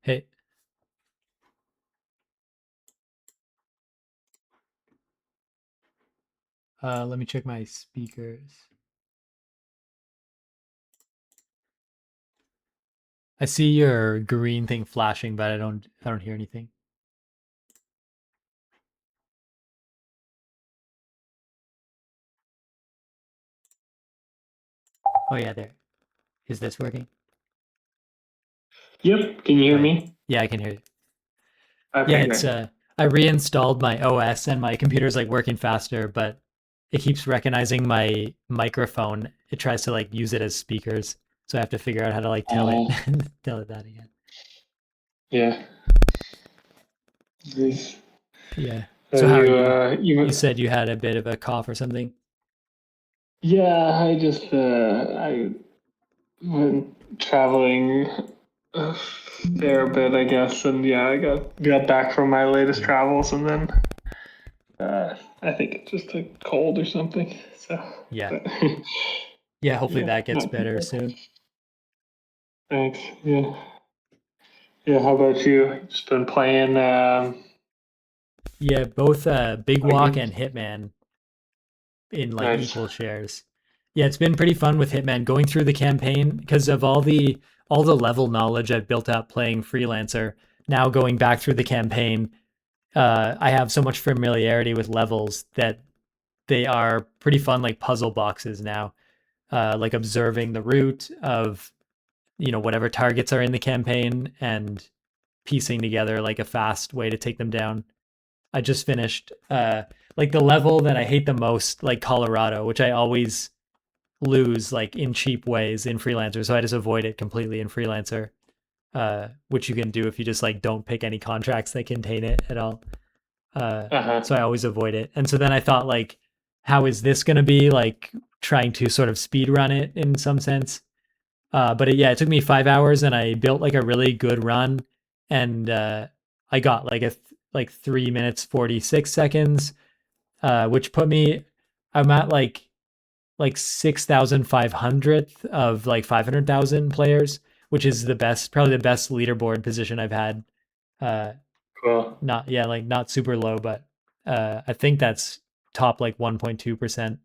Hey, let me check my speakers. I see your green thing flashing, but I don't hear anything. Oh yeah, there. Is this working? Yep. Can you Oh hear yeah. me? Yeah, I can hear you. Yeah, Okay, it's great. I reinstalled my OS and my computer's like working faster, but it keeps recognizing my microphone. It tries to like use it as speakers. So I have to figure out how to like tell it Uh, tell it that again. yeah. Nice. Yeah. So So how are you, you? uh, you, You said you had a bit of a cough or something? yeah, I went traveling a fair bit, I guess, and yeah, I got back from my latest Mm. travels, and then I think it's just a cold or something. So, Yeah. but Yeah, hopefully yeah, that gets not too better bad. soon. Thanks. Yeah. Yeah. How about you? Just been playing Yeah, both Big Walk and games. Hitman in like Nice. equal shares. Yeah, it's been pretty fun with Hitman going through the campaign because of all the level knowledge I've built up playing freelancer. Now going back through the campaign, I have so much familiarity with levels that they are pretty fun like puzzle boxes now. Like observing the route of whatever targets are in the campaign and piecing together like a fast way to take them down. I just finished like the level that I hate the most, like Colorado, which I always lose like in cheap ways in freelancer. So I just avoid it completely in freelancer, which you can do if you just like don't pick any contracts that contain it at all. Uh-huh. So I always avoid it. And so then I thought like, how is this going to be like trying to sort of speed run it in some sense? Yeah, it took me 5 hours and I built like a really good run, and I got like like 3 minutes 46 seconds, which put me. I'm at like 6,500th of like 500,000 players, which is the best, probably the best leaderboard position I've had. Uh, Cool. not yeah, like not super low, but I think that's top like 1.2%.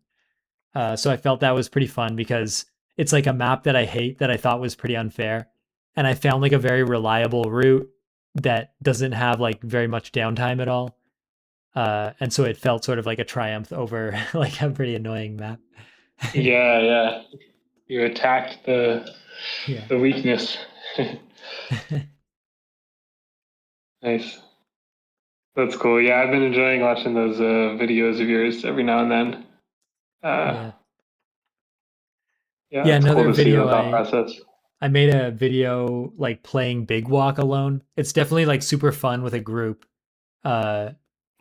So I felt that was pretty fun because it's like a map that I hate that I thought was pretty unfair. And I found like a very reliable route that doesn't have like very much downtime at all. And so it felt sort of like a triumph over like a pretty annoying map. Yeah, yeah. You attacked Yeah. the weakness. Nice. That's cool. Yeah, I've been enjoying watching those videos of yours every now and then. Uh, Yeah. yeah, Yeah. it's cool Another to see the video thought I process. I made a video like playing Big Walk alone. It's definitely like super fun with a group. Uh,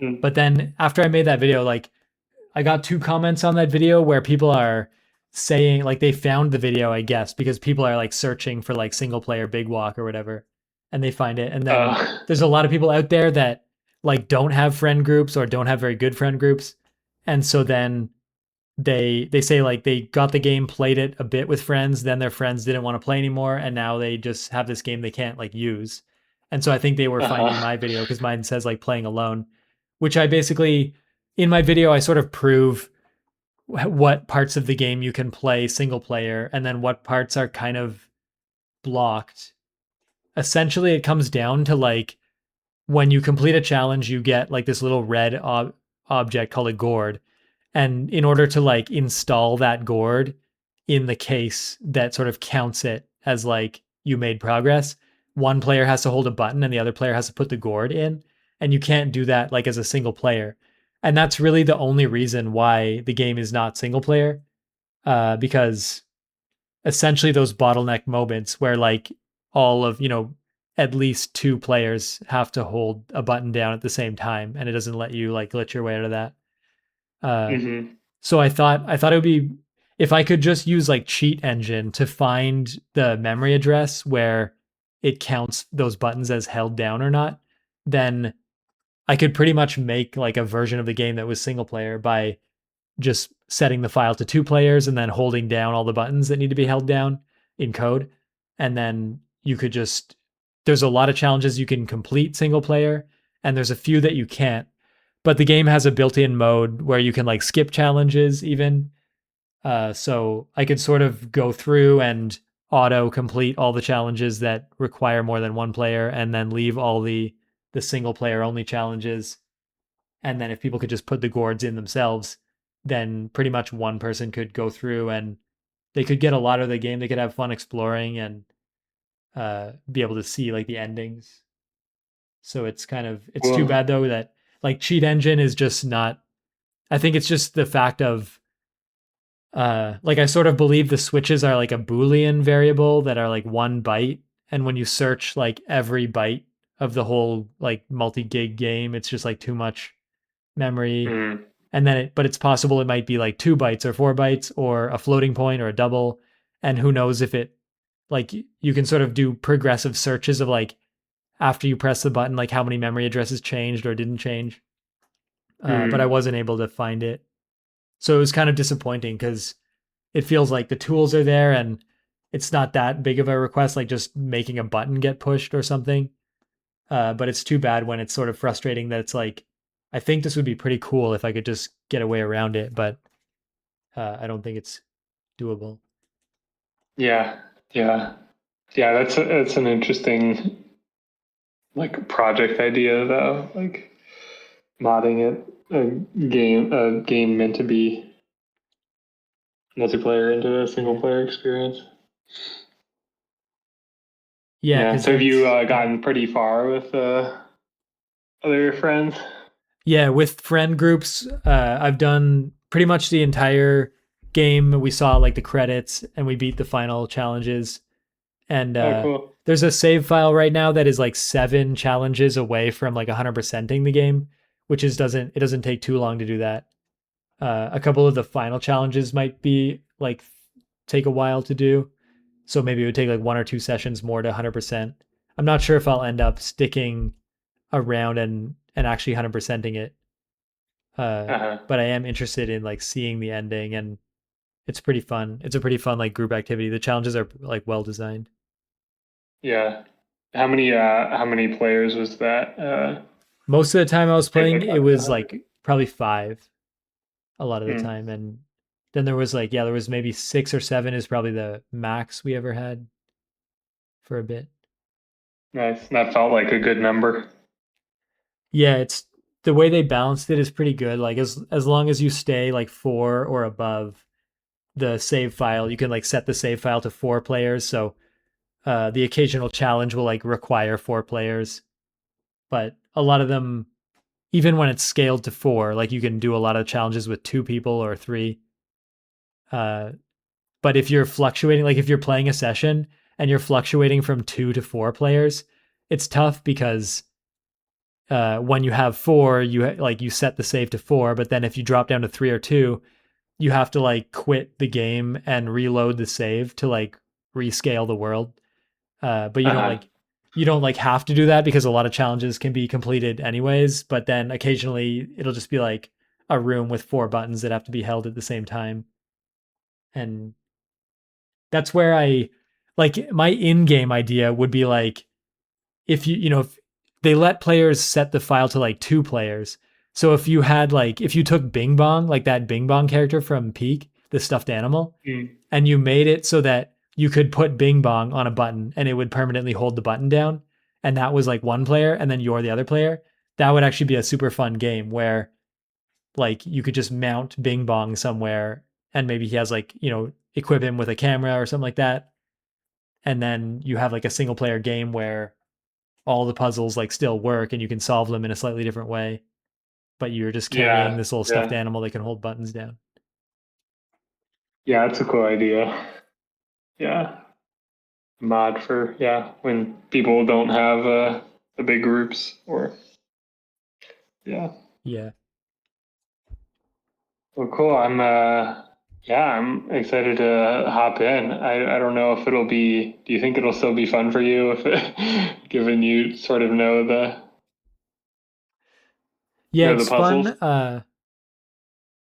Mm. but then after I made that video, like I got two comments on that video where people are saying like they found the video, I guess, because people are like searching for like single player Big Walk or whatever, and they find it. And then Uh, there's a lot of people out there that like don't have friend groups or don't have very good friend groups, and so then they say like they got the game, played it a bit with friends, then their friends didn't want to play anymore, and now they just have this game they can't like use. And so I think they were finding uh-huh. my video because mine says like playing alone, which I basically in my video I sort of prove what parts of the game you can play single player and then what parts are kind of blocked. Essentially, it comes down to like when you complete a challenge, you get like this little red object called a gourd. And in order to like install that gourd in the case that sort of counts it as like you made progress, one player has to hold a button and the other player has to put the gourd in. And you can't do that like as a single player. And that's really the only reason why the game is not single player, because essentially those bottleneck moments where like all of at least two players have to hold a button down at the same time and it doesn't let you like glitch your way out of that. uh Hmm. so I thought it would be if I could just use like cheat engine to find the memory address where it counts those buttons as held down or not, then I could pretty much make like a version of the game that was single player by just setting the file to two players and then holding down all the buttons that need to be held down in code. And then you could just there's a lot of challenges you can complete single player, and there's a few that you can't. But the game has a built-in mode where you can like skip challenges even. So I could sort of go through and auto complete all the challenges that require more than one player, and then leave all the single player only challenges. And then if people could just put the gourds in themselves, then pretty much one person could go through and they could get a lot of the game. They could have fun exploring and be able to see like the endings. So it's kind of it's too Well, bad though that like cheat engine is just not. I think it's just the fact of like I sort of believe the switches are like a boolean variable that are like 1 byte, and when you search like every byte of the whole like multi-gig game, it's just like too much memory. mm, And then but it's possible it might be like 2 bytes or 4 bytes or a floating point or a double, and who knows if it like you can sort of do progressive searches of like after you press the button like how many memory addresses changed or didn't change. But I mm, wasn't able to find it, so it was kind of disappointing because it feels like the tools are there and it's not that big of a request, like just making a button get pushed or something. But it's too bad when it's sort of frustrating that it's like, I think this would be pretty cool if I could just get a way around it, but I don't think it's doable. yeah, yeah, yeah. That's an interesting like project idea though. Like modding it a game meant to be multiplayer into a single Yeah. player experience. Yeah, Yeah. because So have you that's, yeah. gotten pretty far with other friends? Yeah, with friend groups, I've done pretty much the entire game. We saw like the credits and we beat the final challenges. And Oh, cool. there's a save file right now that is like 7 challenges away from like 100%ing the game, which is doesn't take too long to do that. A couple of the final challenges might be like take a while to do, so maybe it would take like 1 or 2 sessions more to 100%. I'm not sure if I'll end up sticking around and actually 100%ing it, Uh-huh. but I am interested in like seeing the ending, and it's pretty fun. It's a pretty fun like group activity. The challenges are like well designed. Yeah. How many players was that? Most of the time I was playing, Like it was 100. like probably 5 a lot of the Mm, time. And then there was like, yeah, there was maybe 6 or 7 is probably the max we ever had for a bit. nice. That felt like a good number. Yeah, it's the way they balanced it is pretty good. Like as long as you stay like 4 or above the save file, you can like set the save file to 4 players. So the occasional challenge will like require 4 players, but a lot of them, even when it's scaled to 4, like you can do a lot of challenges with 2 people or 3. Uh, but if you're fluctuating, like if you're playing a session and you're fluctuating from 2 to 4 players, it's tough because when you have 4, like you set the save to 4, but then if you drop down to 3 or 2, you have to like quit the game and reload the save to like rescale the world. But Uh-huh. you don't like have to do that because a lot of challenges can be completed anyways. But then occasionally it'll just be like a room with 4 buttons that have to be held at the same time, and that's where I like my in-game idea would be like if if they let players set the file to like 2 players. So if you had like if you took Bing Bong, like that Bing Bong character from Peak, the stuffed animal, Mm, and you made it so that you could put Bing Bong on a button and it would permanently hold the button down, and that was like one player and then you're the other player, that would actually be a super fun game where like you could just mount Bing Bong somewhere and maybe he has like, equip him with a camera or something like that. And then you have like a single player game where all the puzzles like still work and you can solve them in a slightly different way, but you're just carrying yeah. this little stuffed Yeah. animal that can hold buttons down. Yeah, that's a cool idea. Yeah. Mod for, yeah, when people don't have the big groups or yeah. Yeah. Well, cool. Yeah, I'm excited to hop in. I don't know if it'll be, do you think it'll still be fun for you if given you sort of Yeah, know the it's fun. puzzles?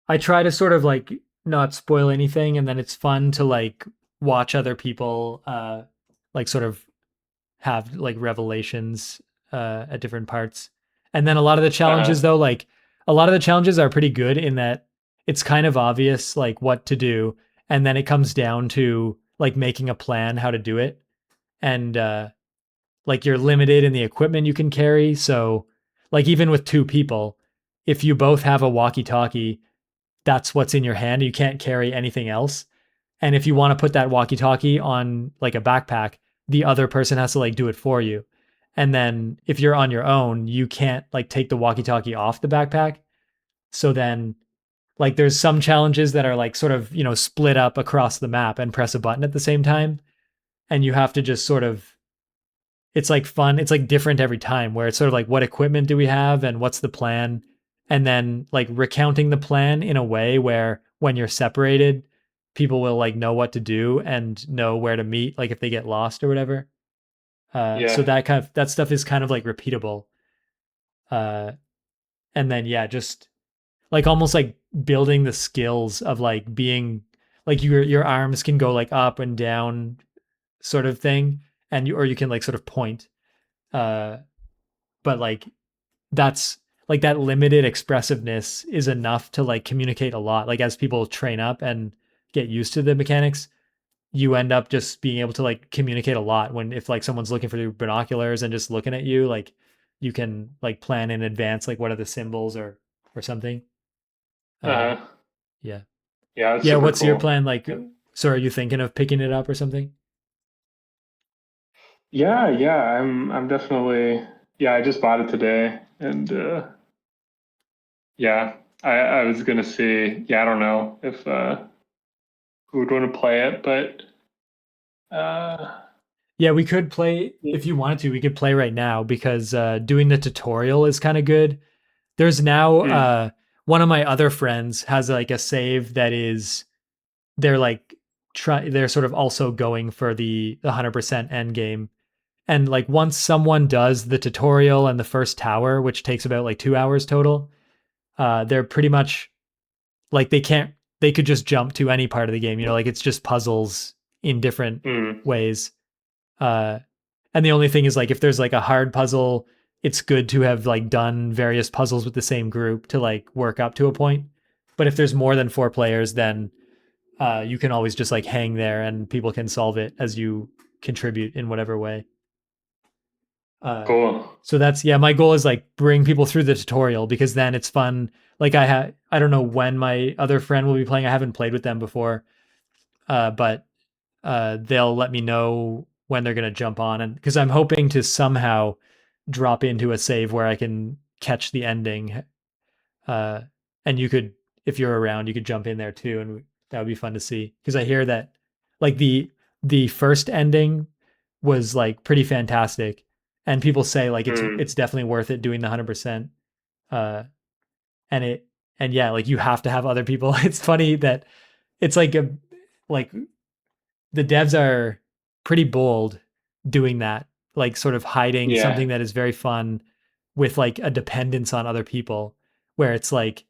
I try to sort of like not spoil anything, and then it's fun to like watch other people like sort of have like revelations at different parts. And then a lot of the challenges Uh-huh. though, like a lot of the challenges are pretty good in that it's kind of obvious like what to do, and then it comes down to like making a plan how to do it. And like you're limited in the equipment you can carry. So like even with two people, if you both have a walkie-talkie, that's what's in your hand. You can't carry anything else. And if you want to put that walkie-talkie on like a backpack, the other person has to like do it for you. And then if you're on your own, you can't like take the walkie-talkie off the backpack. So then like there's some challenges that are like sort of, split up across the map and press a button at the same time. And you have to just sort of, it's like fun. It's like different every time where it's sort of like what equipment do we have and what's the plan? And then like recounting the plan in a way where when you're separated, people will like know what to do and know where to meet, like if they get lost or whatever. So Yeah. that stuff is kind of like repeatable. Uh, and then yeah, just like almost like building the skills of like being like your arms can go like up and down sort of thing, and you can like sort of point. Uh, but like that's like that limited expressiveness is enough to like communicate a lot. Like as people train up and get used to the mechanics, you end up just being able to like communicate a lot when if like someone's looking for your binoculars and just looking at you, like you can like plan in advance like what are the symbols or something. Uh Uh-huh. yeah. Yeah, that's Yeah, super what's your cool. plan like? Yeah. So are you thinking of picking it up or something? Yeah, yeah, I'm definitely, yeah, I just bought it today, and yeah, I was gonna see, yeah, I don't know if who would want to play it, but uh Yeah, we could play if you wanted to. We could play right now because doing the tutorial is kind of good. There's now mm, one of my other friends has like a save that is they're like they're sort of also going for the 100% end game. And like once someone does the tutorial and the first tower, which takes about like 2 hours total, they're pretty much like they could just jump to any part of the game, like it's just puzzles in different mm, ways. Uh and the only thing is like if there's like a hard puzzle, it's good to have like done various puzzles with the same group to like work up to a point. But if there's more than 4 players, then you can always just like hang there and people can solve it as you contribute in whatever way. Uh, cool. so that's yeah, my goal is like bring people through the tutorial because then it's fun. Like I don't know when my other friend will be playing. I haven't played with them before, but they'll let me know when they're gonna jump on, and because I'm hoping to somehow drop into a save where I can catch the ending. Uh, and you could, if you're around, you could jump in there too, and that would be fun to see. Because I hear that, like the first ending was like pretty fantastic, and people say like Mm, it's definitely worth it doing the 100%. Uh, and it and yeah, like you have to have other people. It's funny that it's like a like the devs are pretty bold doing that, like sort of hiding yeah, something that is very fun with like a dependence on other people, where it's like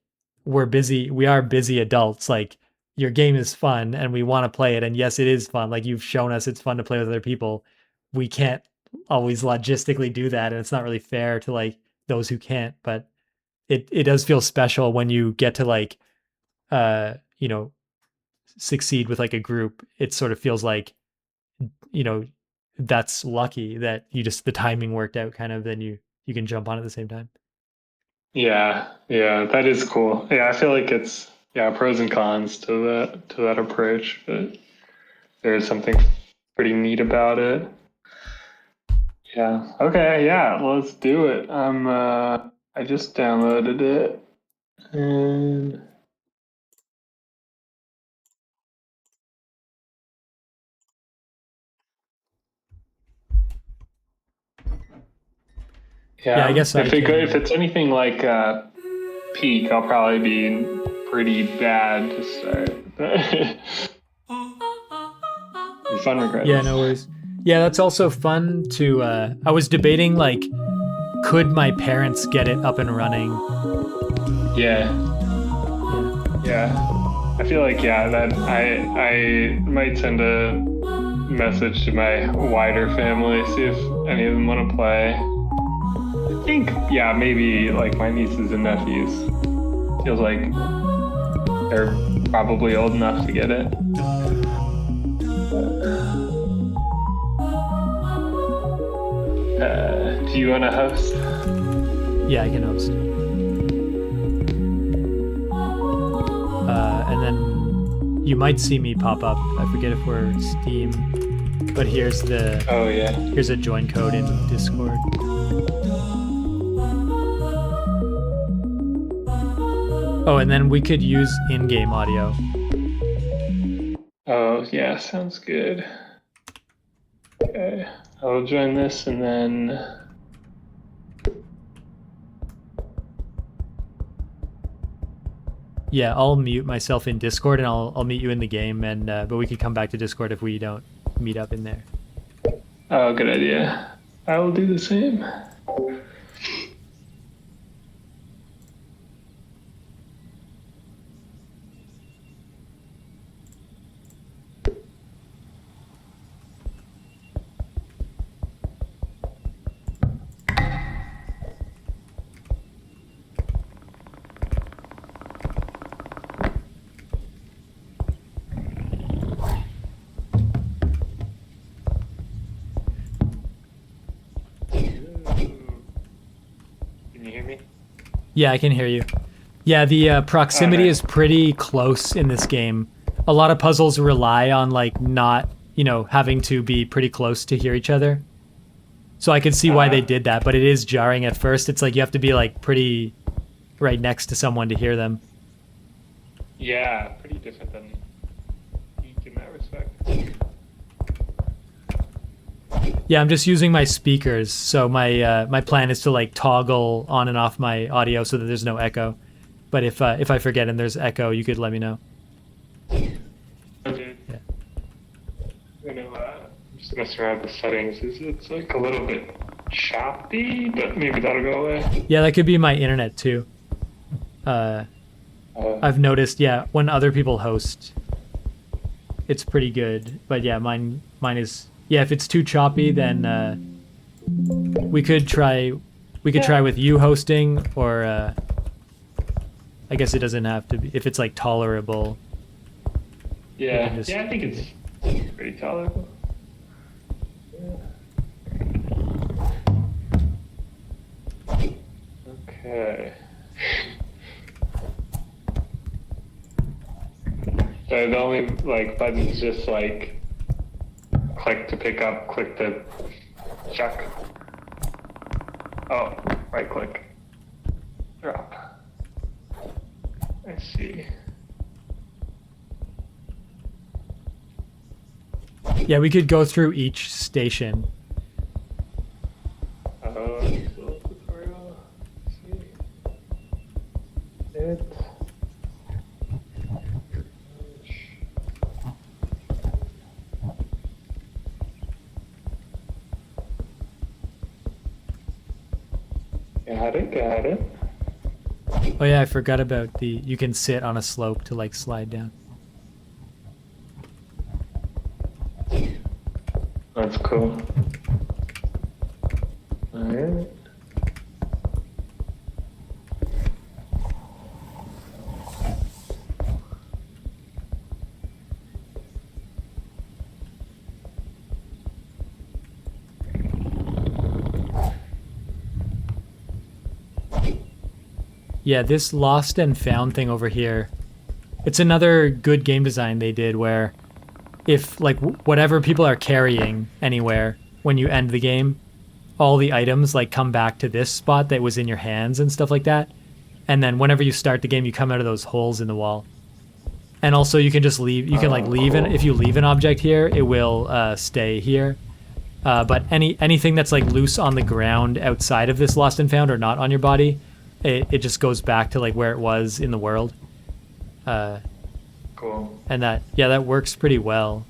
we are busy adults. Like your game is fun and we want to play it. And yes, it is fun. Like you've shown us it's fun to play with other people. We can't always logistically do that. And it's not really fair to like those who can't, but it does feel special when you get to like, uh, you know, succeed with like a group. It sort of feels like you know that's lucky that you just the timing worked out kind of, then you can jump on at the same time. yeah, yeah, that is cool. Yeah, I feel like it's, yeah, pros and cons to that approach, but there is something pretty neat about it. Yeah. Okay. Yeah. Let's do it. I just downloaded it, and Yeah, I yeah, guess I if can. it's anything like peak, I'll probably be pretty bad to start. Fun Yeah, regrets. no worries. Yeah, that's also fun to I was debating like could my parents get it up and running. Yeah. Yeah. Yeah. I feel like, yeah, that I might tend to message to my wider family, see if any of them want to play. I think, yeah, maybe like my nieces and nephews. Feels like they're probably old enough to get it. Do you want to host? Yeah, I can host. And then you might see me pop up. I forget if we're Steam, but here's Oh yeah. here's a join code in Discord. Oh, and then we could use in-game audio. Oh yeah, sounds good. Okay, I'll join this and then. Yeah, I'll mute myself in Discord and I'll meet you in the game, and but we could come back to Discord if we don't meet up in there. Oh, good idea. I will do the same. Can you hear me? Yeah, I can hear you. Yeah, the proximity Okay. is pretty close in this game. A lot of puzzles rely on like not, having to be pretty close to hear each other. So I could see why they did that, but it is jarring at first. It's like you have to be like pretty right next to someone to hear them. Yeah, pretty different than Geek in that respect. Yeah, I'm just using my speakers. So my plan is to like toggle on and off my audio so that there's no echo. But if I forget and there's echo, you could let me know. Okay. Yeah. I know, I'm just messing around with the settings. It's like a little bit choppy, but maybe that'll go away. Yeah, that could be my internet too. I've noticed, yeah, when other people host, it's pretty good. But yeah, mine is, yeah, if it's too choppy, then we could try with you hosting, or I guess it doesn't have to be if it's like tolerable. Yeah, just- yeah, I think it's pretty tolerable. Okay. So the only like buttons just like click to pick up, click to chuck. Oh, right click. Drop. I see. Yeah, we could go through each station. Oh, little tutorial. Let's see. It. Got it. Oh yeah, I forgot about you can sit on a slope to like slide down. That's cool. Alright. Yeah, this lost and found thing over here, it's another good game design they did where if like whatever people are carrying anywhere when you end the game, all the items like come back to this spot that was in your hands and stuff like that. And then whenever you start the game, you come out of those holes in the wall. And also you can just leave, you can like leave cool. if you leave an object here, it will stay here. But anything that's like loose on the ground outside of this lost and found or not on your body, it just goes back to like where it was in the world. Cool. And that works pretty well.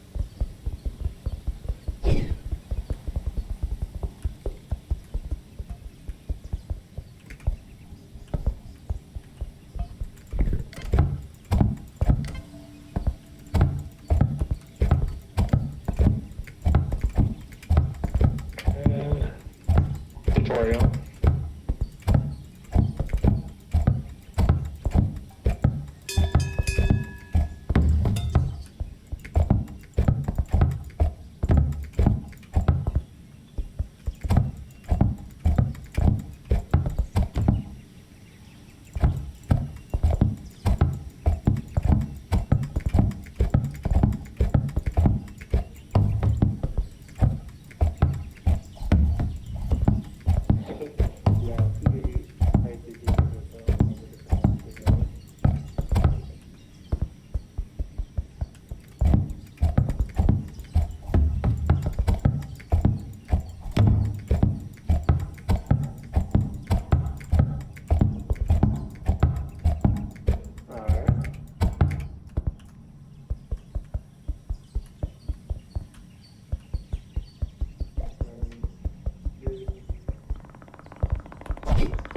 tutorial.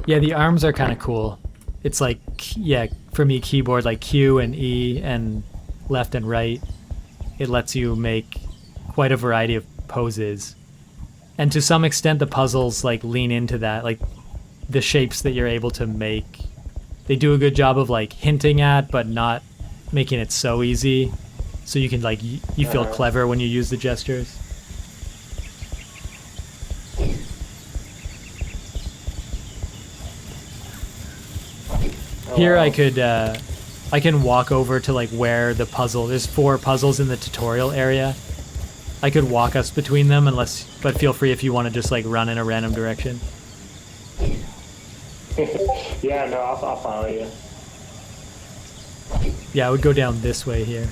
Yeah, the arms are kind of cool. It's like, yeah, for me, keyboard like Q and E and left and right. It lets you make quite a variety of poses. And to some extent, the puzzles like lean into that. Like the shapes that you're able to make, they do a good job of like hinting at, but not making it so easy. So you can like, you feel clever when you use the gestures. Here I can walk over to like where the puzzle, there's 4 puzzles in the tutorial area. I could walk us between them but feel free if you want to just like run in a random direction. Yeah, no, I'll follow you. Yeah, I would go down this way here.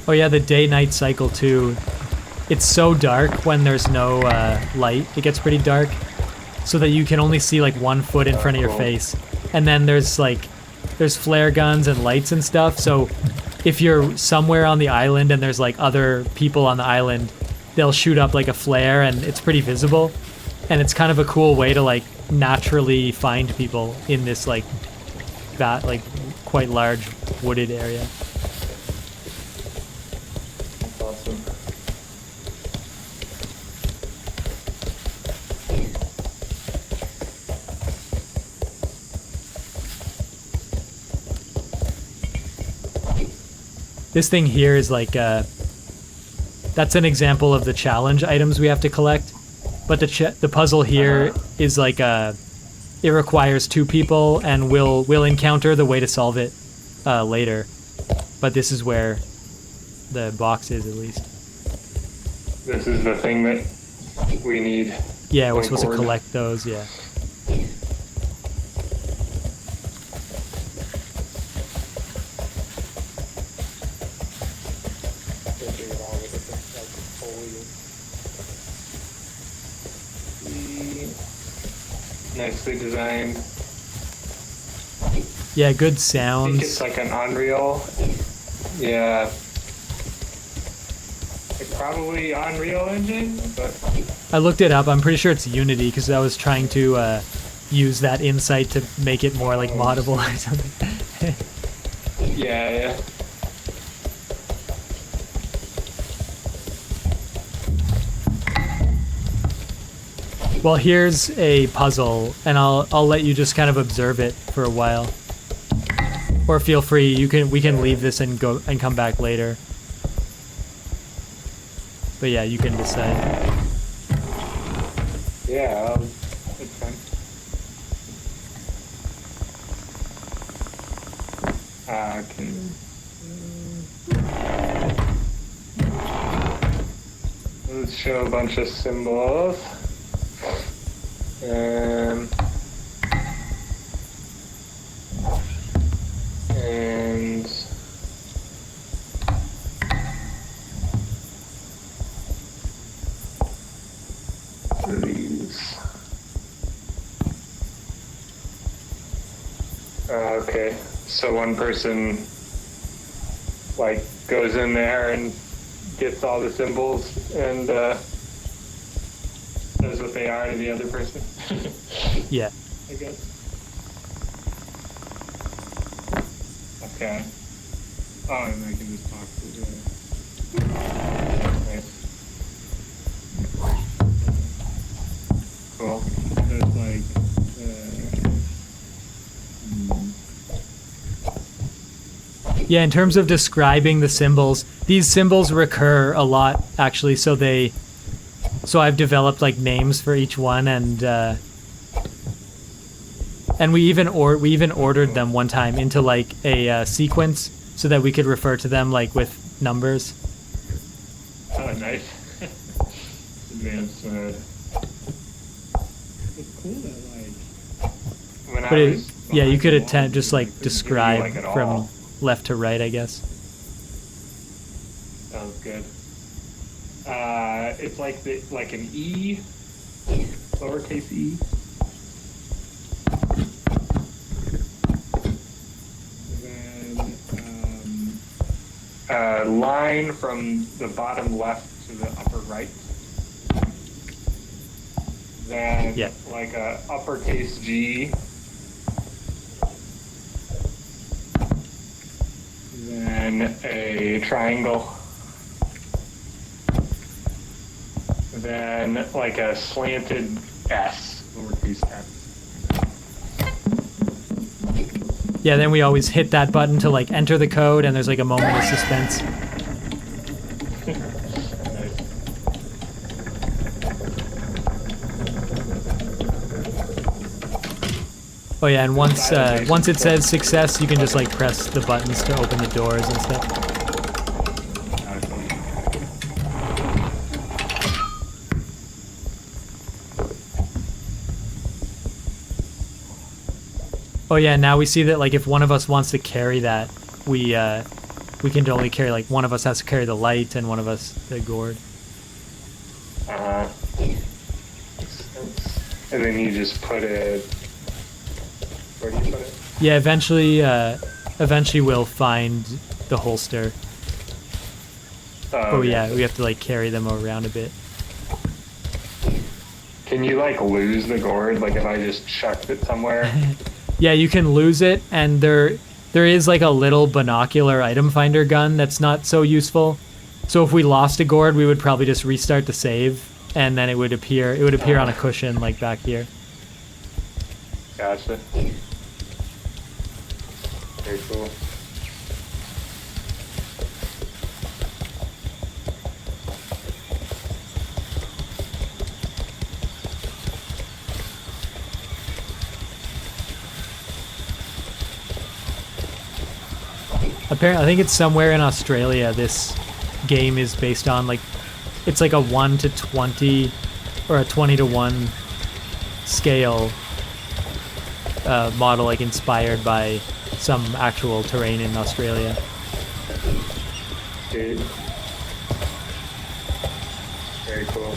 Oh yeah, the day-night cycle too. It's so dark when there's no light. It gets pretty dark, so that you can only see like 1 foot in front of your face. And then there's flare guns and lights and stuff. So if you're somewhere on the island and there's like other people on the island, they'll shoot up like a flare and it's pretty visible. And it's kind of a cool way to like naturally find people in this like quite large wooded area. This thing here is like, that's an example of the challenge items we have to collect. But the puzzle here is like, it requires 2 people and we'll encounter the way to solve it later. But this is where the box is, at least. This is the thing that we need. Yeah, we're supposed to collect those, yeah. Nicely designed. Yeah, good I sounds. think it's like an Unreal. Yeah. Like probably Unreal Engine, but I looked it up. I'm pretty sure it's Unity because I was trying to use that insight to make it more like moddable or something. yeah. Well, here's a puzzle, and I'll let you just kind of observe it for a while. Or feel free, we can leave this and go and come back later. But yeah, you can decide. Yeah, it's fun. Let's show a bunch of symbols. And these. Okay, so one person like goes in there and gets all the symbols and does knows what they are to the other person. Yeah. I guess. Okay. Oh, and I can just talk to the. Nice. Cool. So it's like. Yeah, in terms of describing the symbols, these symbols recur a lot actually, so I've developed like names for each one, and we even ordered them one time into like a sequence so that we could refer to them like with numbers. Oh, nice. Advanced mode. It's cool that like. But yeah, you could attempt just like describe like from left to right, I guess. Sounds good. It's like an E, lowercase e. And then line from the bottom left to the upper right. Then like a uppercase G. Then a triangle. Then like a slanted S, lowercase s. Yeah, then we always hit that button to like enter the code, and there's like a moment of suspense. Oh yeah, and once it says success, you can just like press the buttons to open the doors and stuff. Oh yeah, now we see that like if one of us wants to carry that, we can only carry like one of us has to carry the light and one of us the gourd. And then you just put it. Where do you put it? Yeah, eventually we'll find the holster. Oh yeah, we have to like carry them around a bit. Can you like lose the gourd? Like if I just chucked it somewhere? Yeah, you can lose it, and there is like a little binocular item finder gun that's not so useful. So if we lost a gourd, we would probably just restart the save, and then it would appear on a cushion like back here. Gotcha. Very cool. Apparently, I think it's somewhere in Australia. This game is based on like, it's like a 1 to 20 or a 20 to 1 scale model, like inspired by some actual terrain in Australia. Dude. Very cool.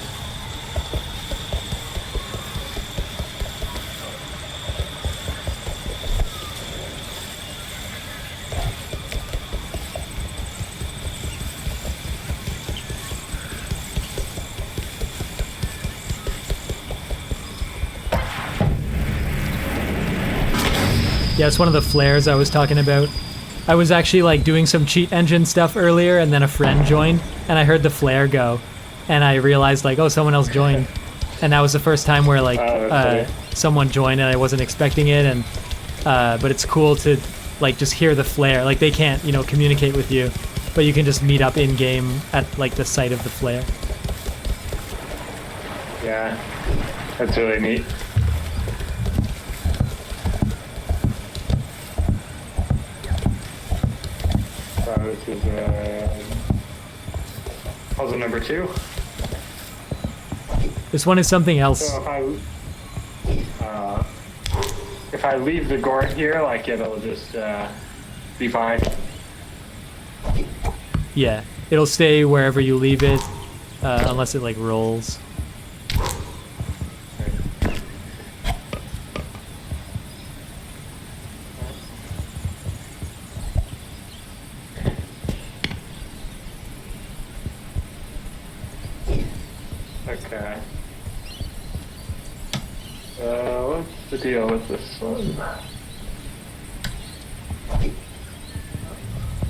Yeah, it's one of the flares I was talking about. I was actually like doing some cheat engine stuff earlier, and then a friend joined, and I heard the flare go, and I realized like, oh, someone else joined, and that was the first time where like someone joined and I wasn't expecting it, and but it's cool to like just hear the flare. Like they can't communicate with you, but you can just meet up in game at like the site of the flare. Yeah, that's really neat. This is puzzle number 2. This one is something else. So if I leave the gourd here, like it'll just be fine. Yeah, it'll stay wherever you leave it, unless it like rolls. Okay. What's the deal with this one?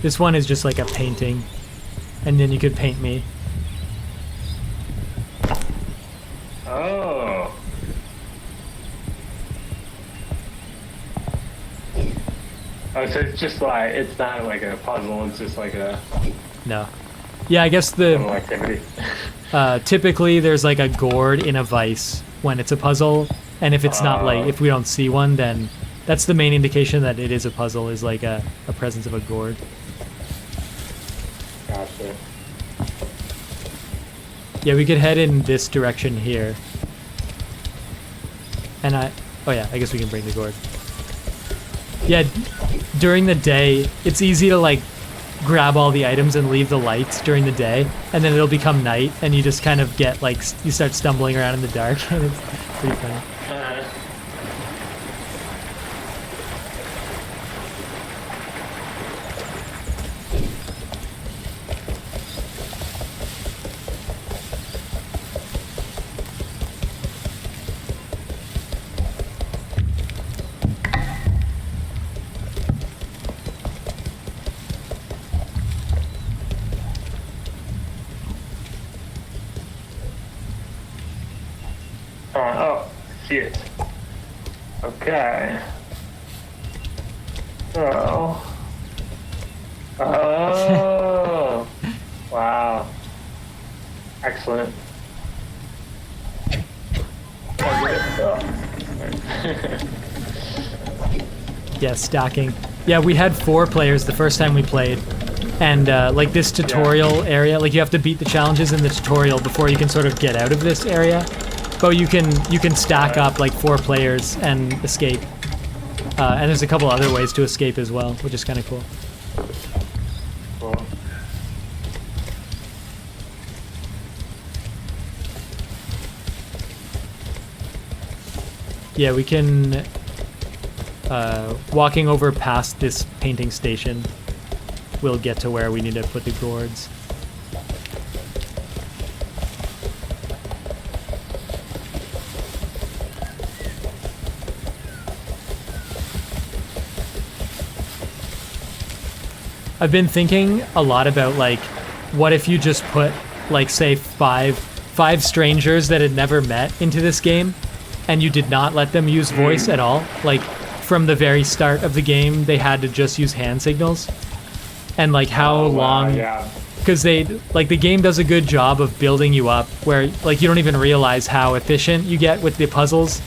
This one is just like a painting, and then you could paint me. Oh. Oh, so it's just like, it's not like a puzzle, it's just like a No. Yeah, I guess little the activity. typically there's like a gourd in a vise when it's a puzzle, and if it's not like, if we don't see one, then that's the main indication that it is a puzzle, is like a presence of a gourd. Gotcha. Yeah, we could head in this direction here. And oh yeah, I guess we can bring the gourd. Yeah, during the day, it's easy to like grab all the items and leave the lights during the day, and then it'll become night, and you just kind of get like, you start stumbling around in the dark, and it's pretty funny. Oh, shit. Okay. Oh. Oh. Wow. Excellent. Yeah, stacking. Yeah, we had 4 players the first time we played, and like this tutorial area, like you have to beat the challenges in the tutorial before you can sort of get out of this area. But you can stack up like 4 players and escape. And there's a couple other ways to escape as well, which is kind of cool. Cool. Yeah, we can, walking over past this painting station, we'll get to where we need to put the gourds. I've been thinking a lot about like, what if you just put like, say, five strangers that had never met into this game, and you did not let them use voice at all? Like, from the very start of the game, they had to just use hand signals. And like how long? Yeah. Because they, like, the game does a good job of building you up where like you don't even realize how efficient you get with the puzzles,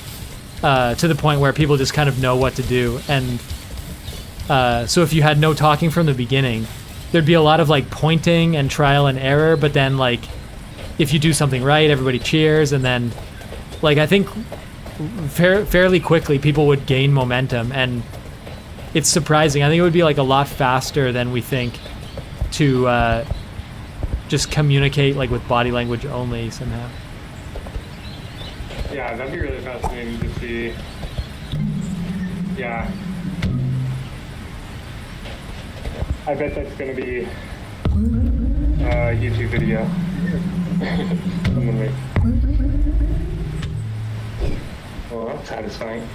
to the point where people just kind of know what to do. And so if you had no talking from the beginning, there'd be a lot of like pointing and trial and error, but then like if you do something right, everybody cheers, and then like I think fairly quickly people would gain momentum, and it's surprising. I think it would be like a lot faster than we think to just communicate like with body language only somehow. Yeah, that'd be really fascinating to see. Yeah. I bet that's gonna be a YouTube video. I'm gonna make. Oh, that's satisfying.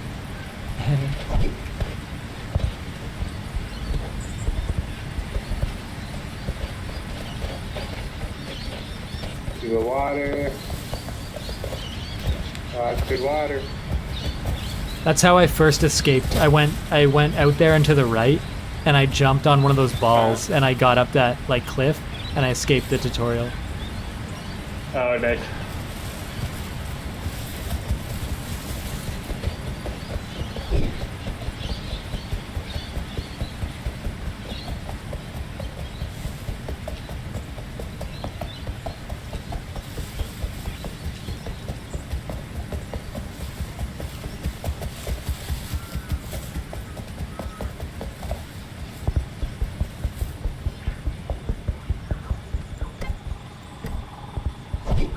Do the water. It's good water. That's how I first escaped. I went out there and to the right, and I jumped on one of those balls, and I got up that like cliff, and I escaped the tutorial. Oh, nice.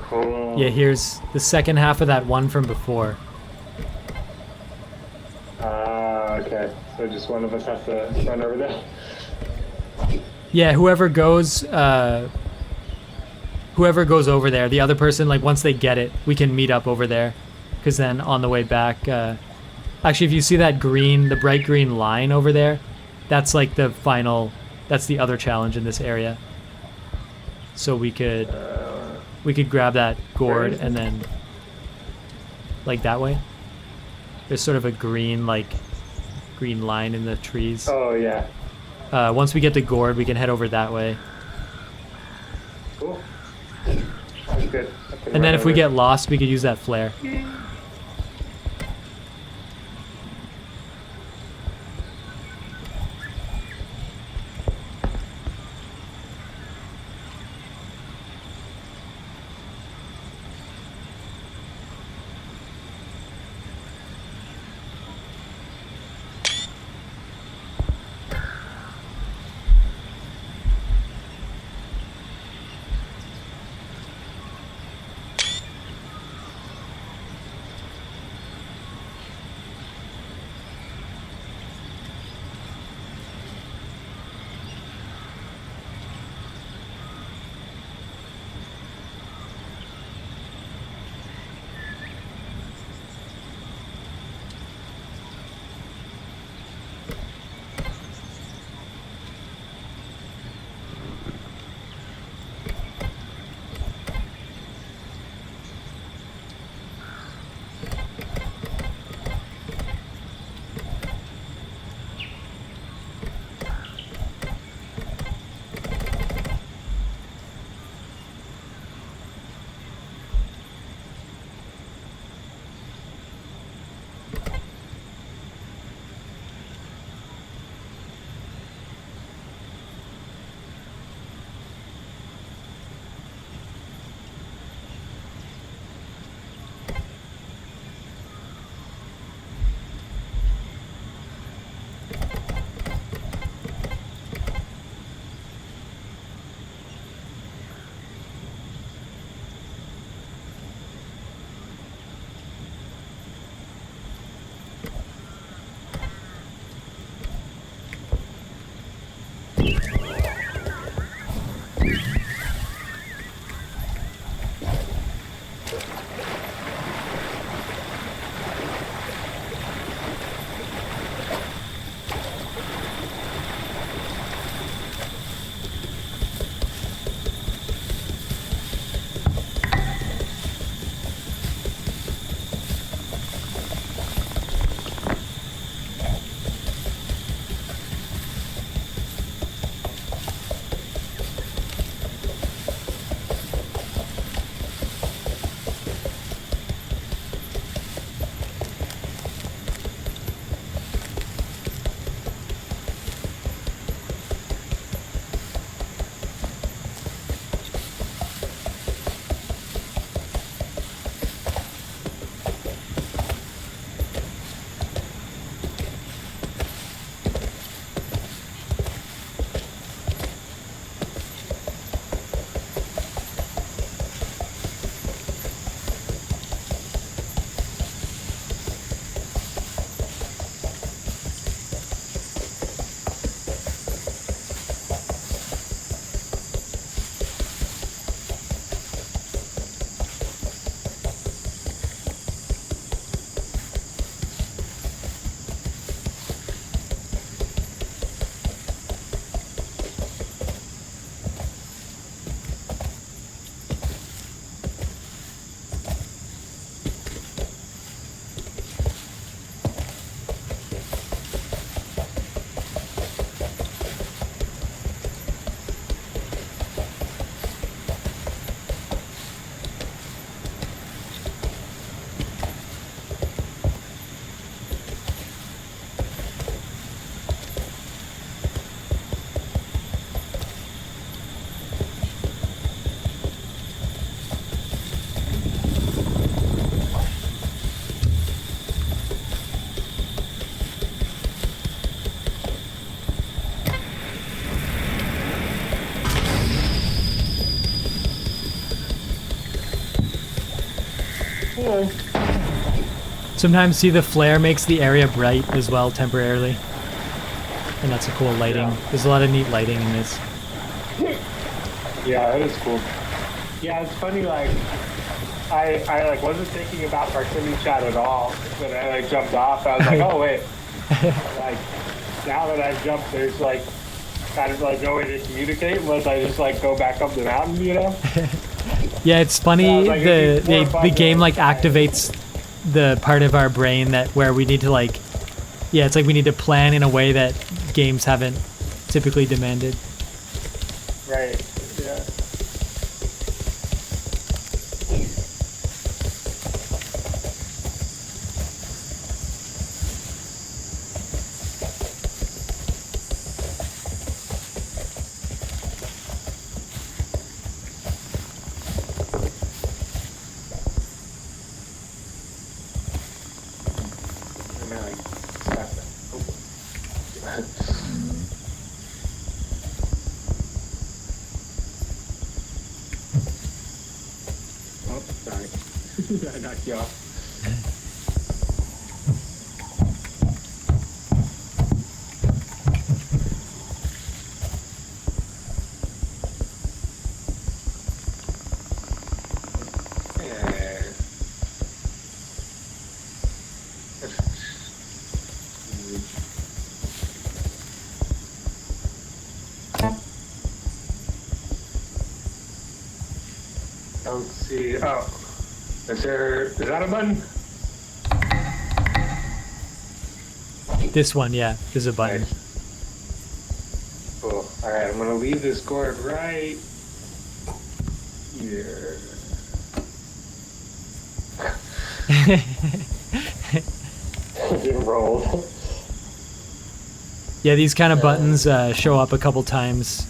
Cool. Yeah, here's the second half of that one from before. Okay. So just one of us has to run over there. Yeah, whoever goes over there, the other person, like once they get it, we can meet up over there. because then on the way back, actually, if you see that green, the bright green line over there, that's like the final, that's the other challenge in this area. So we could grab that gourd and then like that way. There's sort of a green line in the trees. Oh yeah. Once we get the gourd, we can head over that way. Cool. That's good. And then if we get lost, we could use that flare. Sometimes see the flare makes the area bright as well temporarily. And that's a cool lighting. Yeah. There's a lot of neat lighting in this. Yeah, that is cool. Yeah, it's funny, like, I like wasn't thinking about proximity chat at all. When I like jumped off, I was like, oh wait, like now that I've jumped, there's like kind of like no way to communicate unless I just like go back up the mountain, you know? Yeah, it's funny. Like, The game like activates the part of our brain that where we need to like, yeah, it's like we need to plan in a way that games haven't typically demanded. Right. Yeah. Oh, sorry. I knocked you off. Don't see. Oh, is that a button? This one, yeah, there's a button. Nice. Cool. All right, I'm gonna leave this gourd right here. It rolled. Yeah, these kind of buttons show up a couple times.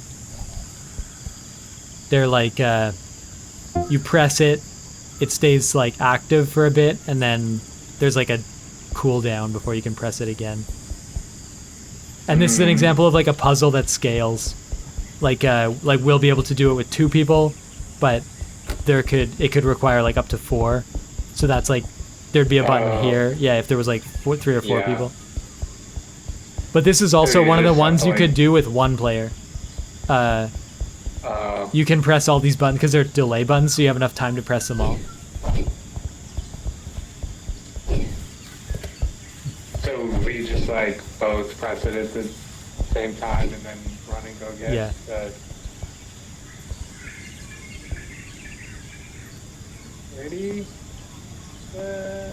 They're like, you press it, it stays like active for a bit, and then there's like a cooldown before you can press it again. And this is an example of like a puzzle that scales. Like we'll be able to do it with 2 people, but it could require like up to 4. So that's like there'd be a button here. Yeah, if there was like 3 or 4 people. But this is also one of the ones you could do with 1 player. You can press all these buttons because they're delay buttons, so you have enough time to press them all. So we just like both press it at the same time and then run and go get Yeah. Ready? Go.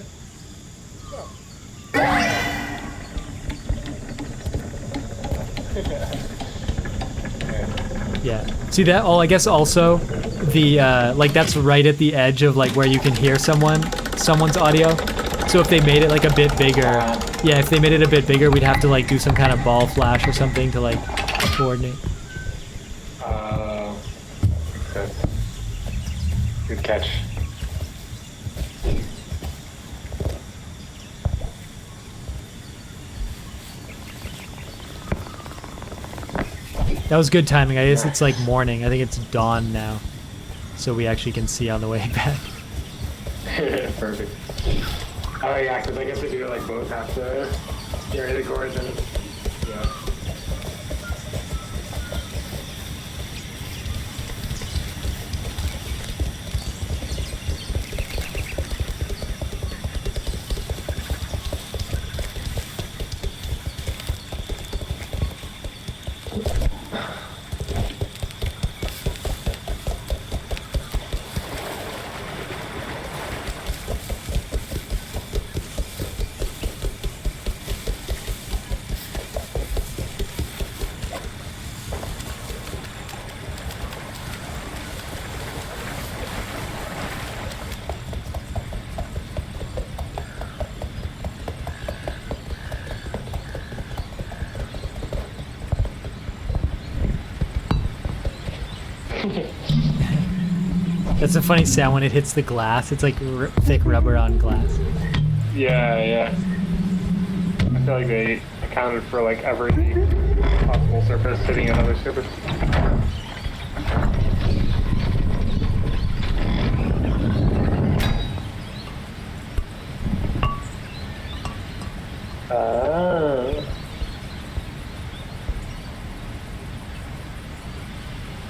Yeah. See that? Oh, I guess also the like that's right at the edge of like where you can hear someone's audio. So if they made it like a bit bigger, yeah, if they made it a bit bigger, we'd have to like do some kind of ball flash or something to like coordinate. Makes sense. Good catch. That was good timing. I guess it's like morning. I think it's dawn now. So we actually can see on the way back. Perfect. Oh yeah, because I guess if you like both have to carry the cord, then yeah. That's a funny sound when it hits the glass. It's like thick rubber on glass. Yeah, yeah. I feel like they accounted for like every possible surface hitting another surface.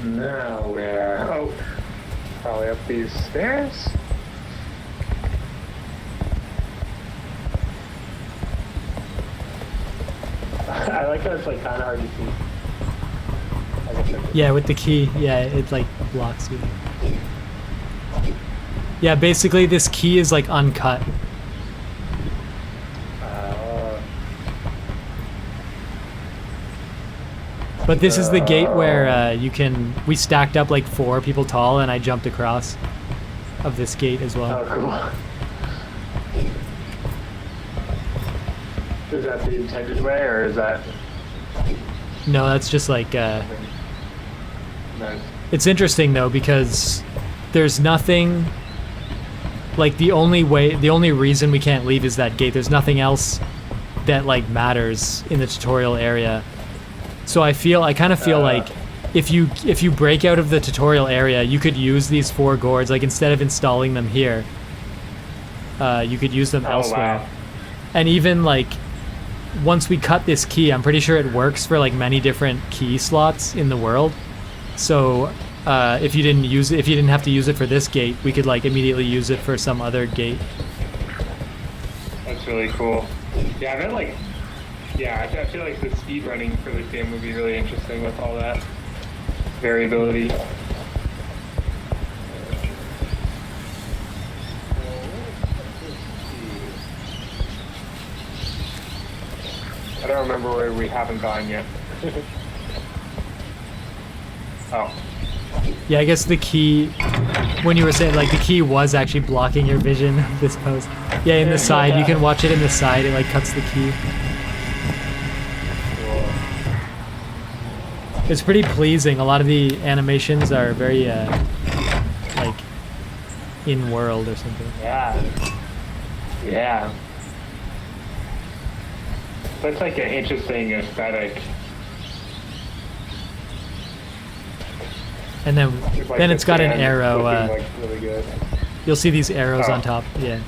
Now where? Oh, probably up these stairs. I like that it's like kind of hard to see. I guess Yeah, with the key, yeah, it like blocks you. Yeah, basically this key is like uncut. But this is the gate where we stacked up like 4 people tall, and I jumped across of this gate as well. Oh, cool. Is that the intended way, or is that? No, that's just like. Nice. It's interesting though, because there's nothing. Like the only reason we can't leave is that gate. There's nothing else that like matters in the tutorial area. So I kind of feel like if you break out of the tutorial area, you could use these 4 gourds. Like instead of installing them here, you could use them elsewhere. Wow. And even like once we cut this key, I'm pretty sure it works for like many different key slots in the world. So if you didn't have to use it for this gate, we could like immediately use it for some other gate. That's really cool. Yeah, I bet like. Yeah, I feel like the speed running for this game would be really interesting with all that variability. I don't remember where we haven't gone yet. Oh. Yeah, I guess the key, when you were saying like the key was actually blocking your vision of this post. Yeah, in the side, you can watch it in the side, it like cuts the key. It's pretty pleasing. A lot of the animations are very, like, in-world or something. Yeah. Yeah. That's like an interesting aesthetic. And then it's got an arrow. Like really good. You'll see these arrows on top. Yeah.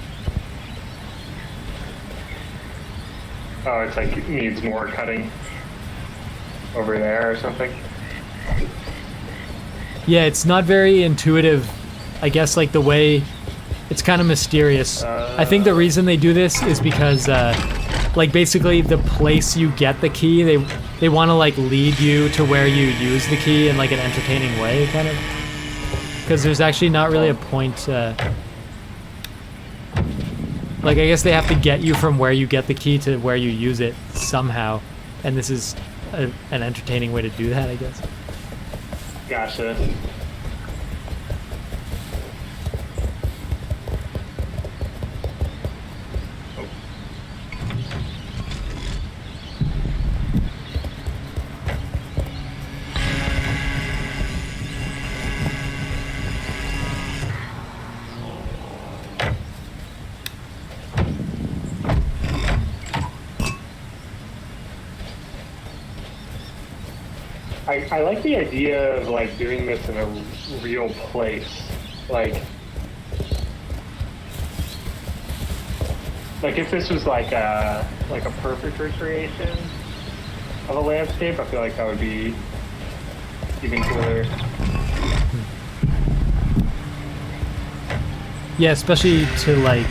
Oh, it's like it needs more cutting over there or something. Yeah, it's not very intuitive. I guess like the way it's kind of mysterious. I think the reason they do this is because like basically the place you get the key, they want to like lead you to where you use the key in like an entertaining way, kind of. Because there's actually not really a point. Like I guess they have to get you from where you get the key to where you use it somehow, and this is an entertaining way to do that, I guess. Gotcha. I like the idea of like doing this in a real place, like if this was like a perfect recreation of a landscape, I feel like that would be even cooler. Yeah, especially to like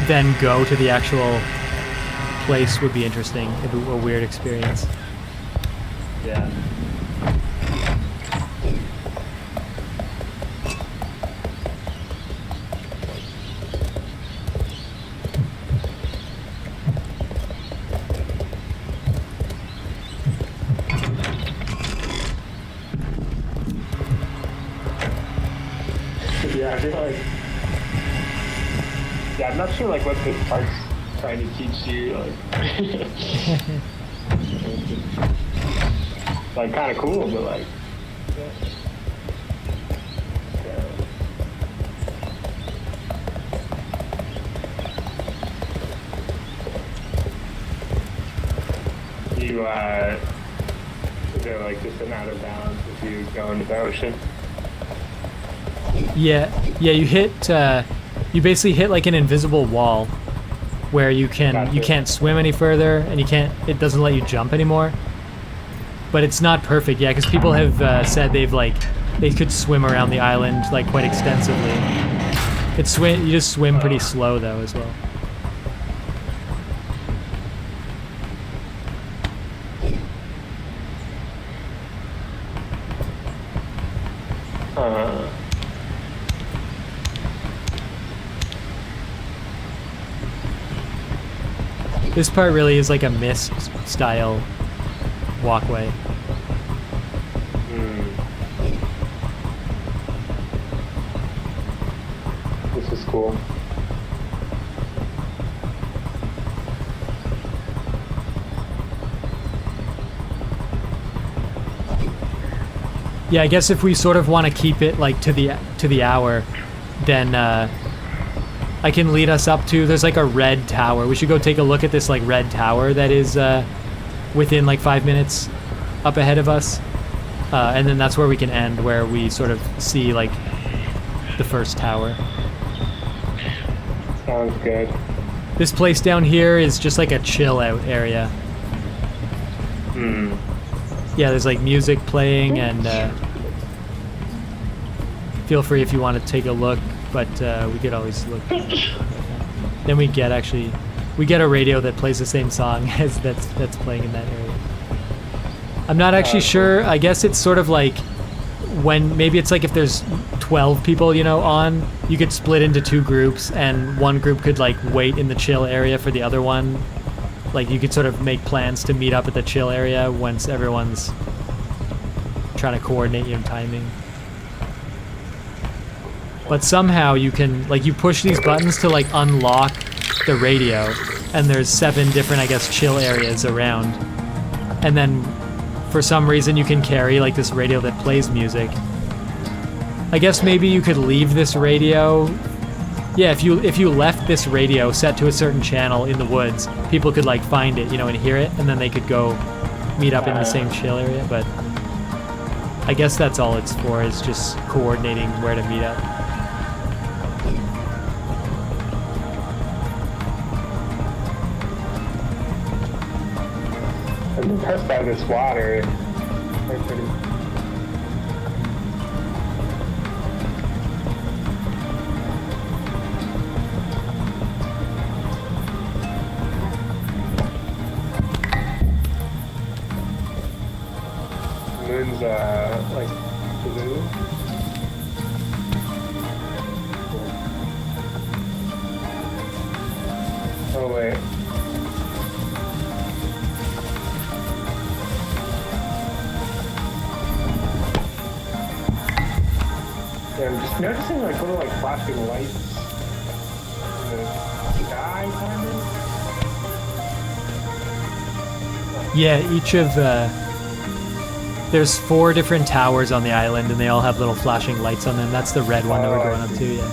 then go to the actual place would be interesting. It'd be a weird experience. Yeah. Yeah, I feel like. Yeah, I'm not sure like what this part's trying to teach you. Like kind of cool, but like. You is there like just an out of bounds if you go into the ocean? Yeah, you basically hit like an invisible wall where you can't swim any further, and it doesn't let you jump anymore. But it's not perfect, yeah, because people have said they could swim around the island like quite extensively. You just swim pretty slow though as well. This part really is like a mist style walkway. This is cool. Yeah, I guess if we sort of want to keep it like to the hour, then I can lead us up to, there's like a red tower. We should go take a look at this like red tower that is within like 5 minutes up ahead of us. And then that's where we can end, where we sort of see like the first tower. Sounds good. This place down here is just like a chill out area. Yeah, there's like music playing, and feel free if you want to take a look, but we could always look. Then we get a radio that plays the same song as that's playing in that area. I'm not actually sure. I guess it's sort of like when maybe it's like if there's 12 people, you know, on, you could split into 2 groups, and one group could like wait in the chill area for the other one. Like you could sort of make plans to meet up at the chill area once everyone's trying to coordinate your timing. But somehow you can, like, you push these buttons to like unlock the radio, and there's 7 different, I guess, chill areas around. And then for some reason you can carry like this radio that plays music. I guess maybe you could leave this radio. Yeah, if you left this radio set to a certain channel in the woods, people could like find it, you know, and hear it, and then they could go meet up in the same chill area. But I guess that's all it's for, is just coordinating where to meet up. I'm impressed by this water. Very pretty. Moon's like blue. Cool. Oh wait. Yeah, I'm just noticing like little like flashing lights in the sky, kind of. Yeah, each of there's 4 different towers on the island, and they all have little flashing lights on them. That's the red one that we're going up to, yeah.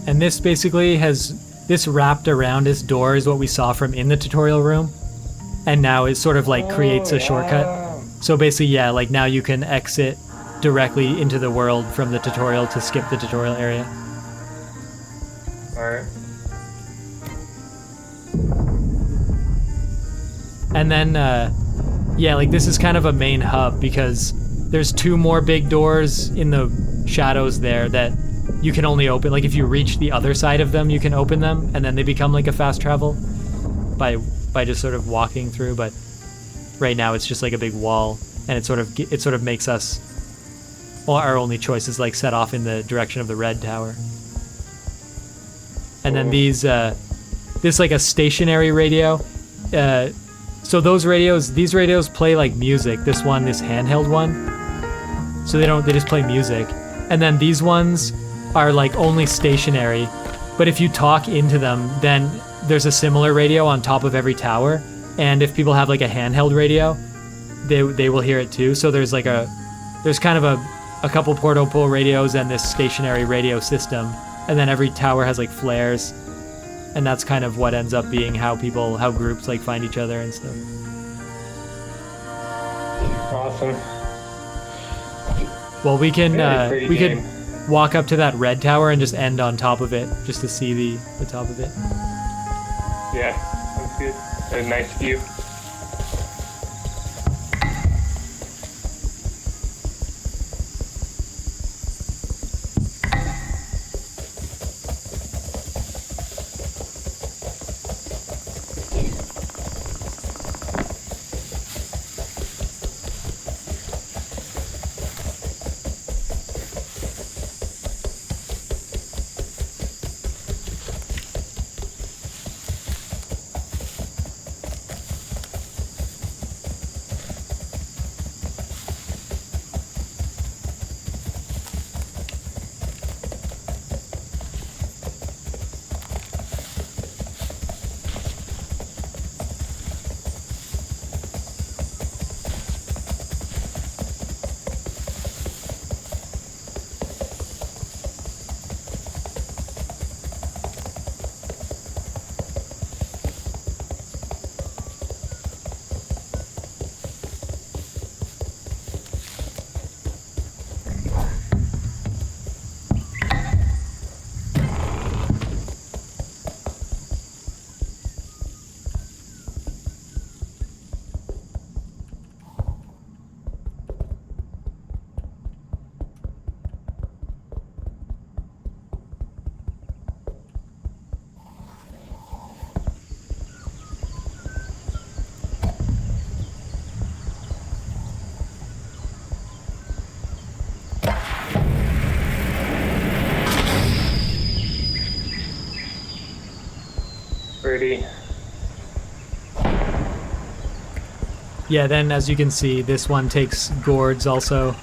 And this basically this wrapped around this door is what we saw from in the tutorial room. And now it sort of like creates a shortcut. So basically, yeah, like now you can exit directly into the world from the tutorial to skip the tutorial area. Alright. And then, yeah, like this is kind of a main hub because there's 2 more big doors in the shadows there that you can only open, like if you reach the other side of them, you can open them, and then they become like a fast travel by just sort of walking through. But right now it's just like a big wall, and it sort of makes us, well, our only choice is like set off in the direction of the red tower. And then this like a stationary radio. So these radios play like music. This handheld one. So they just play music. And then these ones are like only stationary, but if you talk into them, then there's a similar radio on top of every tower, and if people have like a handheld radio, they will hear it too. So there's kind of a couple portable radios and this stationary radio system, and then every tower has like flares, and that's kind of what ends up being how groups like find each other and stuff. Awesome. Well, we can Really could walk up to that red tower and just end on top of it, just to see the top of it. Yeah, sounds good. A nice view. Pretty. Yeah, then as you can see, this one takes gourds also.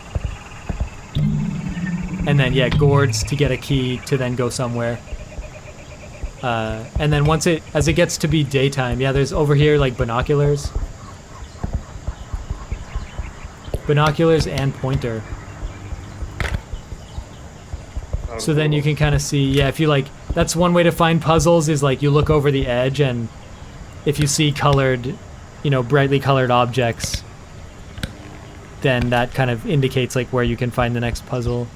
And then, yeah, gourds to get a key to then go somewhere. And then as it gets to be daytime, yeah, there's over here like binoculars. Binoculars and pointer. Oh, So then cool. you can kind of see, yeah, if you like, that's one way to find puzzles is like you look over the edge, and if you see colored, brightly colored objects, then that kind of indicates like where you can find the next puzzle.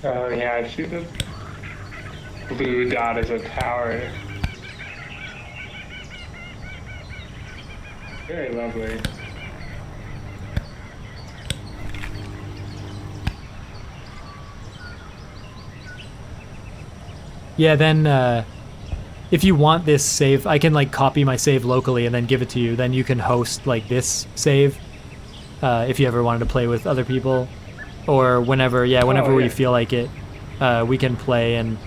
Oh yeah, I see the blue dot as a tower. Very lovely. Yeah, then if you want this save, I can like copy my save locally and then give it to you. Then you can host like this save if you ever wanted to play with other people, or whenever we feel like it, we can play and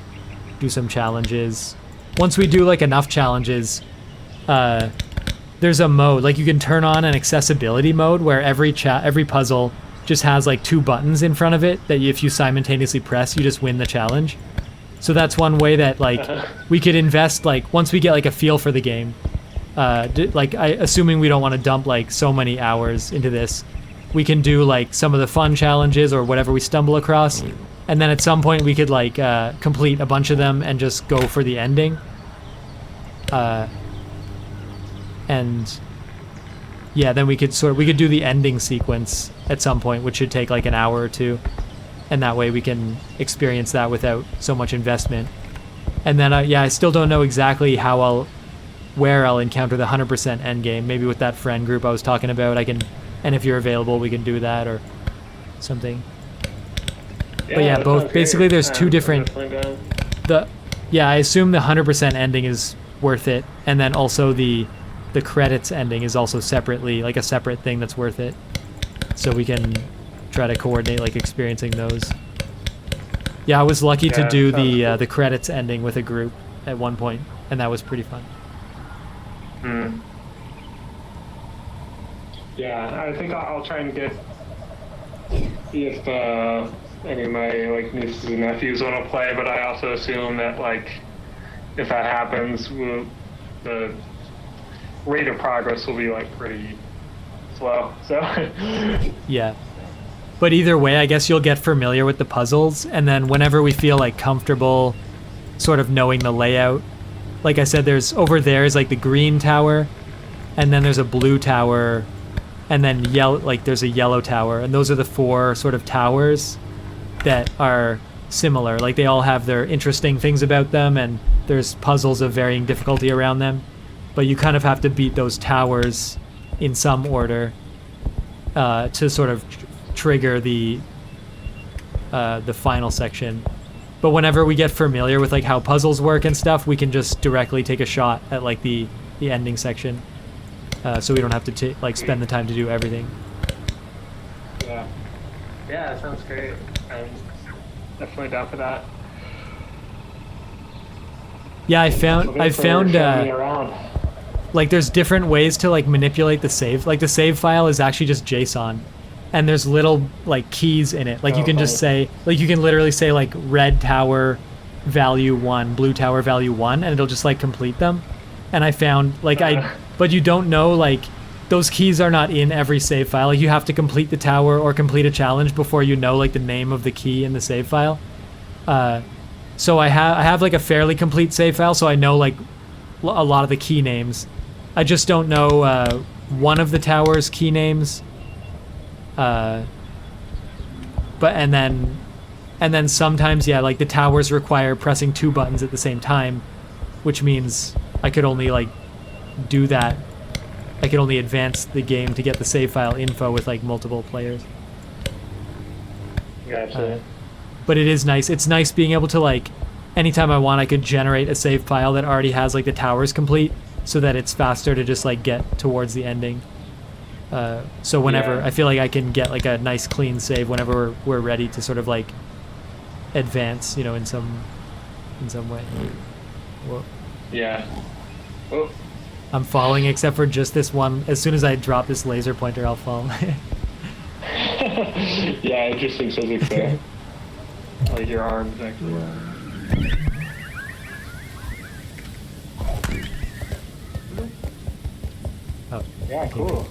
do some challenges. Once we do like enough challenges, there's a mode like you can turn on an accessibility mode where every puzzle just has like 2 buttons in front of it that if you simultaneously press, you just win the challenge. So that's one way that like we could invest, like once we get like a feel for the game, assuming we don't want to dump like so many hours into this, we can do like some of the fun challenges or whatever we stumble across, and then at some point we could like complete a bunch of them and just go for the ending. And yeah, then we could do the ending sequence at some point, which should take like an hour or 2. And that way we can experience that without so much investment. And then, I still don't know exactly where I'll encounter the 100% endgame. Maybe with that friend group I was talking about, and if you're available, we can do that or something. Yeah, But yeah, that both, sounds basically great. there's 2 different, Definitely down. I assume the 100% ending is worth it. And then also the credits ending is also separately, like a separate thing that's worth it. So we can try to coordinate like experiencing those. Yeah, I was lucky to do the credits ending with a group at one point, and that was pretty fun. Yeah, I think I'll try and get see if any of my like nieces and nephews want to play, but I also assume that like if that happens, the rate of progress will be like pretty slow. So Yeah. But either way, I guess you'll get familiar with the puzzles, and then whenever we feel like comfortable sort of knowing the layout, like I said, there's over there is like the green tower, and then there's a blue tower, and then there's a yellow tower, and those are the 4 sort of towers that are similar. Like they all have their interesting things about them, and there's puzzles of varying difficulty around them, but you kind of have to beat those towers in some order to sort of trigger the final section. But whenever we get familiar with like how puzzles work and stuff, we can just directly take a shot at like the ending section, so we don't have to like spend the time to do everything. yeah, that sounds great. I'm definitely down for that. Yeah, I found like there's different ways to like manipulate the save. Like the save file is actually just JSON, and there's little like keys in it. Like you can just say, like you can literally say like red tower value 1, blue tower value 1, and it'll just like complete them. And I found like but you don't know, like those keys are not in every save file. Like you have to complete the tower or complete a challenge before you know like the name of the key in the save file. So I have like a fairly complete save file, so I know like a lot of the key names. I just don't know one of the tower's key names. But and then sometimes, yeah, like the towers require pressing 2 buttons at the same time, which means I could only like do that. I could only advance the game to get the save file info with like multiple players. Gotcha. But it is nice. It's nice being able to like, anytime I want, I could generate a save file that already has like the towers complete, so that it's faster to just like get towards the ending. So whenever I feel like I can get like a nice clean save whenever we're ready to sort of like advance, you know, in some way. Whoa. Yeah. Oh. I'm falling except for just this one. As soon as I drop this laser pointer, I'll fall. Yeah, interesting physics there. Like your arms actually. Oh. Yeah, cool.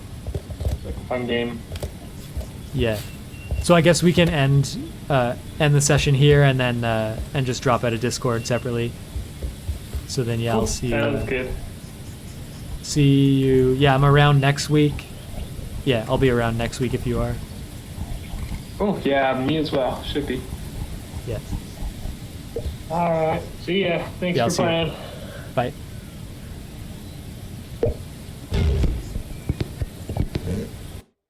It's like a fun game. Yeah. So I guess we can end the session here, and then and just drop out of Discord separately. So then yeah, cool. I'll see you. Sounds good. See you. Yeah, I'm around next week. Yeah, I'll be around next week if you are. Oh yeah, me as well. Should be. Yeah. All right. See ya. Thanks for playing. Bye.